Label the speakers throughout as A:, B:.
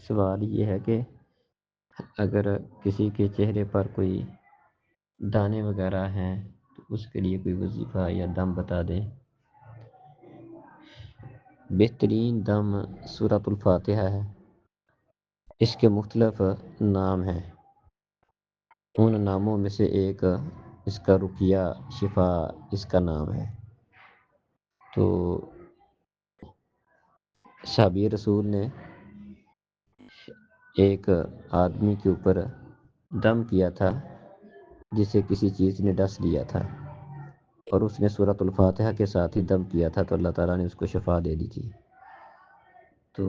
A: سوال یہ ہے کہ اگر کسی کے چہرے پر کوئی دانے وغیرہ ہیں تو اس کے لیے کوئی وظیفہ یا دم بتا دیں۔ بہترین دم سورۃ الفاتحہ ہے۔ اس کے مختلف نام ہیں، ان ناموں میں سے ایک اس کا رقیہ شفا اس کا نام ہے۔ تو صحابی رسول نے ایک آدمی کے اوپر دم کیا تھا جسے کسی چیز نے ڈس لیا تھا، اور اس نے سورۃ الفاتحہ کے ساتھ ہی دم کیا تھا، تو اللہ تعالیٰ نے اس کو شفا دے دی تھی۔ تو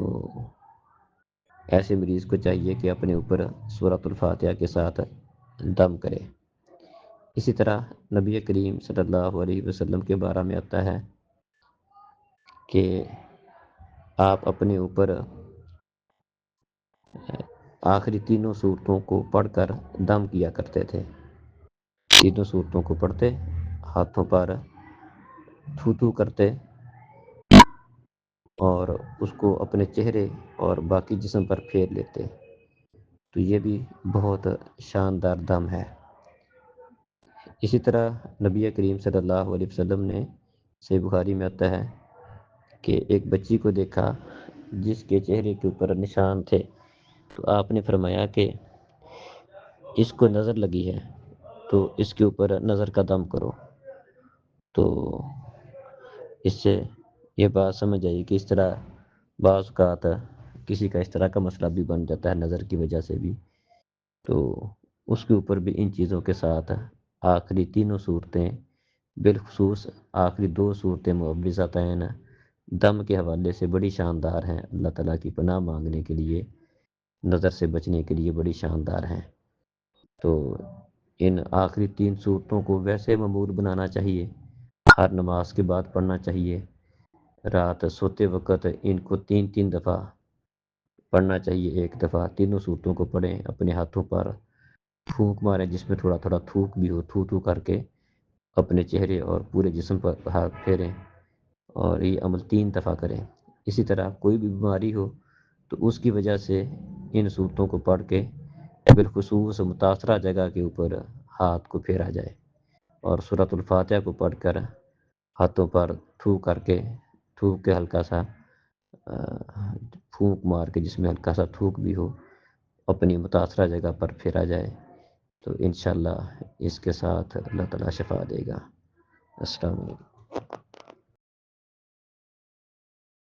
A: ایسے مریض کو چاہیے کہ اپنے اوپر سورۃ الفاتحہ کے ساتھ دم کرے۔ اسی طرح نبی کریم صلی اللہ علیہ وسلم کے بارے میں آتا ہے کہ آپ اپنے اوپر آخری تینوں صورتوں کو پڑھ کر دم کیا کرتے تھے۔ تینوں صورتوں کو پڑھتے، ہاتھوں پر تھو تھو کرتے اور اس کو اپنے چہرے اور باقی جسم پر پھیر لیتے۔ تو یہ بھی بہت شاندار دم ہے۔ اسی طرح نبی کریم صلی اللہ علیہ وسلم نے صحیح بخاری میں آتا ہے کہ ایک بچی کو دیکھا جس کے چہرے کے اوپر نشان تھے، تو آپ نے فرمایا کہ اس کو نظر لگی ہے تو اس کے اوپر نظر کا دم کرو۔ تو اس سے یہ بات سمجھ آئی کہ اس طرح بعض اوقات کسی کا اس طرح کا مسئلہ بھی بن جاتا ہے نظر کی وجہ سے بھی، تو اس کے اوپر بھی ان چیزوں کے ساتھ آخری تینوں صورتیں، بالخصوص آخری دو صورتیں معوذتین دم کے حوالے سے بڑی شاندار ہیں، اللہ تعالیٰ کی پناہ مانگنے کے لیے، نظر سے بچنے کے لیے بڑی شاندار ہیں۔ تو ان آخری تین صورتوں کو ویسے معمول بنانا چاہیے، ہر نماز کے بعد پڑھنا چاہیے، رات سوتے وقت ان کو تین تین دفعہ پڑھنا چاہیے، ایک دفعہ تینوں صورتوں کو پڑھیں، اپنے ہاتھوں پر پھونک ماریں جس میں تھوڑا تھوڑا تھوک بھی ہو، تھو تھو کر کے اپنے چہرے اور پورے جسم پر ہاتھ پھیریں اور یہ عمل 3 دفعہ کریں۔ اسی طرح کوئی بھی بیماری ہو تو اس کی وجہ سے ان صورتوں کو پڑھ کے بالخصوص متاثرہ جگہ کے اوپر ہاتھ کو پھیرا جائے، اور سورۃ الفاتحہ کو پڑھ کر ہاتھوں پر تھوک کے ہلکا سا پھونک مار کے جس میں ہلکا سا تھوک بھی ہو اپنی متاثرہ جگہ پر پھیرا جائے، تو انشاءاللہ اس کے ساتھ اللہ تعالیٰ شفا دے گا۔ السلام علیکم۔